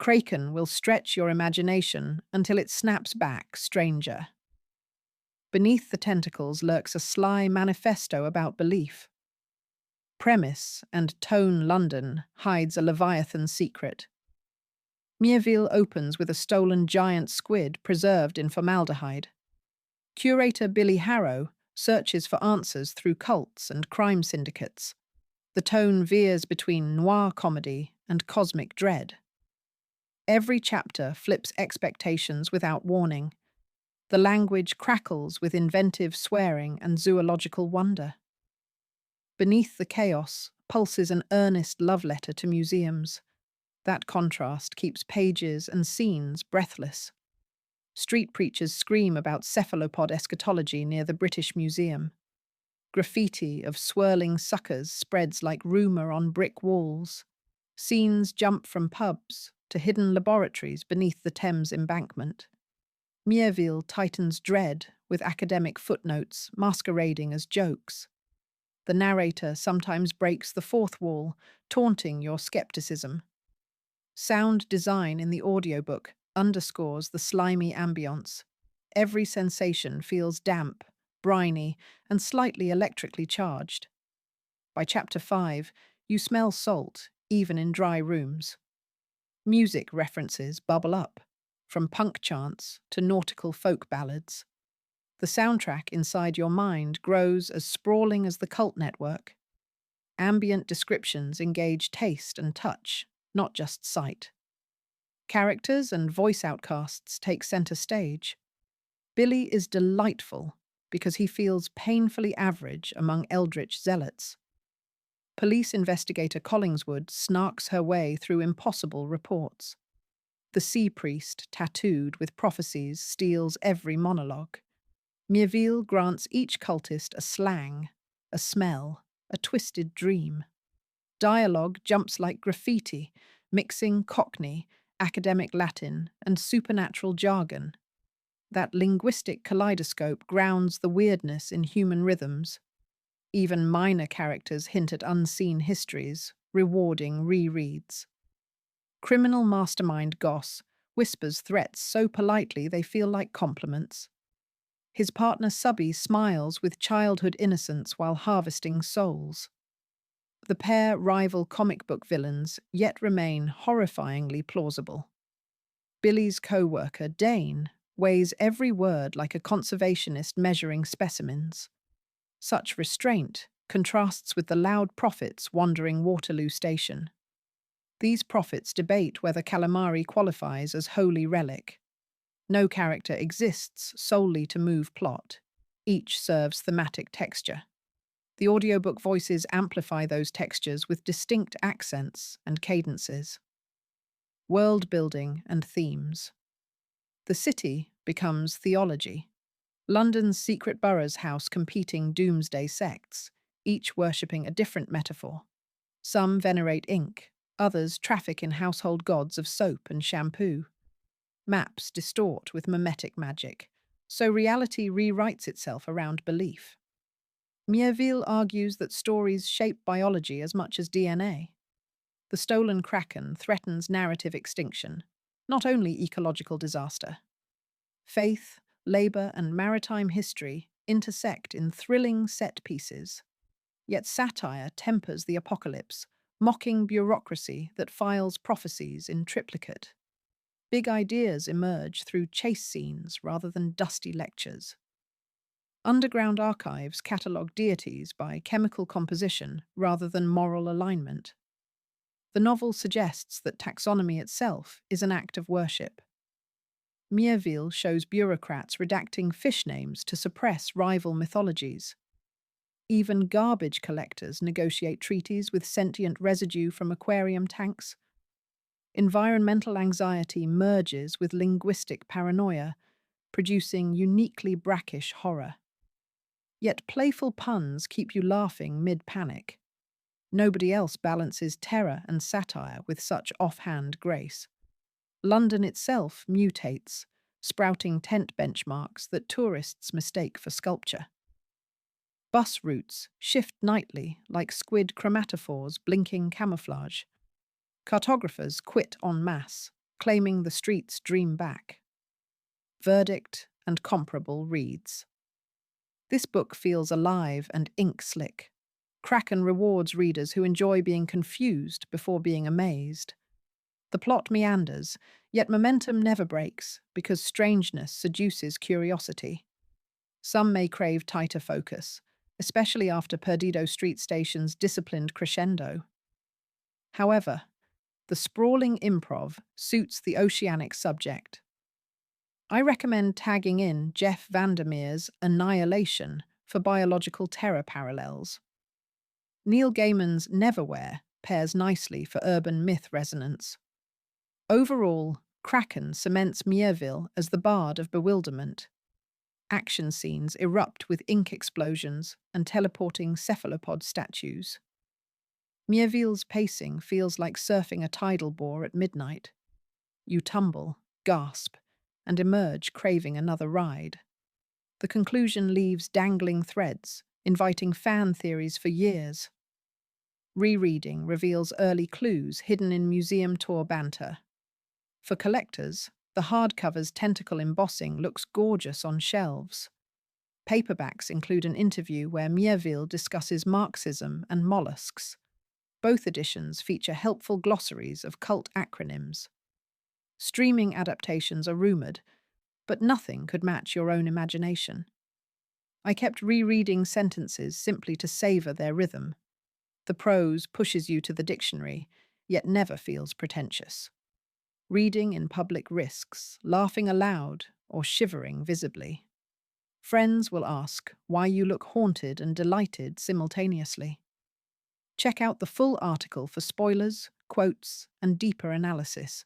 Kraken will stretch your imagination until it snaps back, stranger. Beneath the tentacles lurks a sly manifesto about belief. Premise and tone London hides a Leviathan secret. Miéville opens with a stolen giant squid preserved in formaldehyde. Curator Billy Harrow searches for answers through cults and crime syndicates. The tone veers between noir comedy and cosmic dread. Every chapter flips expectations without warning. The language crackles with inventive swearing and zoological wonder. Beneath the chaos pulses an earnest love letter to museums. That contrast keeps pages and scenes breathless. Street preachers scream about cephalopod eschatology near the British Museum. Graffiti of swirling suckers spreads like rumour on brick walls. Scenes jump from pubs to hidden laboratories beneath the Thames embankment. Miéville tightens dread with academic footnotes masquerading as jokes. The narrator sometimes breaks the fourth wall, taunting your skepticism. Sound design in the audiobook underscores the slimy ambience. Every sensation feels damp, briny, and slightly electrically charged. By chapter 5, you smell salt, even in dry rooms. Music references bubble up, from punk chants to nautical folk ballads. The soundtrack inside your mind grows as sprawling as the cult network. Ambient descriptions engage taste and touch, not just sight. Characters and voice outcasts take center stage. Billy is delightful because he feels painfully average among eldritch zealots. Police investigator Collingswood snarks her way through impossible reports. The sea priest, tattooed with prophecies, steals every monologue. Miéville grants each cultist a slang, a smell, a twisted dream. Dialogue jumps like graffiti, mixing Cockney, academic Latin, and supernatural jargon. That linguistic kaleidoscope grounds the weirdness in human rhythms. Even minor characters hint at unseen histories, rewarding rereads. Criminal mastermind Goss whispers threats so politely they feel like compliments. His partner Subby smiles with childhood innocence while harvesting souls. The pair rival comic book villains, yet remain horrifyingly plausible. Billy's co-worker, Dane, weighs every word like a conservationist measuring specimens. Such restraint contrasts with the loud prophets wandering Waterloo Station. These prophets debate whether calamari qualifies as holy relic. No character exists solely to move plot. Each serves thematic texture. The audiobook voices amplify those textures with distinct accents and cadences. World building and themes. The city becomes theology. London's secret boroughs house competing doomsday sects, each worshipping a different metaphor. Some venerate ink, others traffic in household gods of soap and shampoo. Maps distort with mimetic magic, so reality rewrites itself around belief. Miéville argues that stories shape biology as much as DNA. The stolen Kraken threatens narrative extinction, not only ecological disaster. Faith, labour, and maritime history intersect in thrilling set pieces. Yet satire tempers the apocalypse, mocking bureaucracy that files prophecies in triplicate. Big ideas emerge through chase scenes rather than dusty lectures. Underground archives catalogue deities by chemical composition rather than moral alignment. The novel suggests that taxonomy itself is an act of worship. Miéville shows bureaucrats redacting fish names to suppress rival mythologies. Even garbage collectors negotiate treaties with sentient residue from aquarium tanks. Environmental anxiety merges with linguistic paranoia, producing uniquely brackish horror. Yet playful puns keep you laughing mid-panic. Nobody else balances terror and satire with such offhand grace. London itself mutates, sprouting tent benchmarks that tourists mistake for sculpture. Bus routes shift nightly like squid chromatophores blinking camouflage. Cartographers quit en masse, claiming the streets dream back. Verdict and comparable reads. This book feels alive and ink-slick. Kraken rewards readers who enjoy being confused before being amazed. The plot meanders, yet momentum never breaks because strangeness seduces curiosity. Some may crave tighter focus, especially after Perdido Street Station's disciplined crescendo. However, the sprawling improv suits the oceanic subject. I recommend tagging in Jeff Vandermeer's Annihilation for biological terror parallels. Neil Gaiman's Neverwhere pairs nicely for urban myth resonance. Overall, Kraken cements Miéville as the bard of bewilderment. Action scenes erupt with ink explosions and teleporting cephalopod statues. Miéville's pacing feels like surfing a tidal bore at midnight. You tumble, gasp, and emerge craving another ride. The conclusion leaves dangling threads, inviting fan theories for years. Rereading reveals early clues hidden in museum tour banter. For collectors, the hardcover's tentacle embossing looks gorgeous on shelves. Paperbacks include an interview where Miéville discusses Marxism and mollusks. Both editions feature helpful glossaries of cult acronyms. Streaming adaptations are rumoured, but nothing could match your own imagination. I kept rereading sentences simply to savour their rhythm. The prose pushes you to the dictionary, yet never feels pretentious. Reading in public risks, laughing aloud, or shivering visibly. Friends will ask why you look haunted and delighted simultaneously. Check out the full article for spoilers, quotes, and deeper analysis.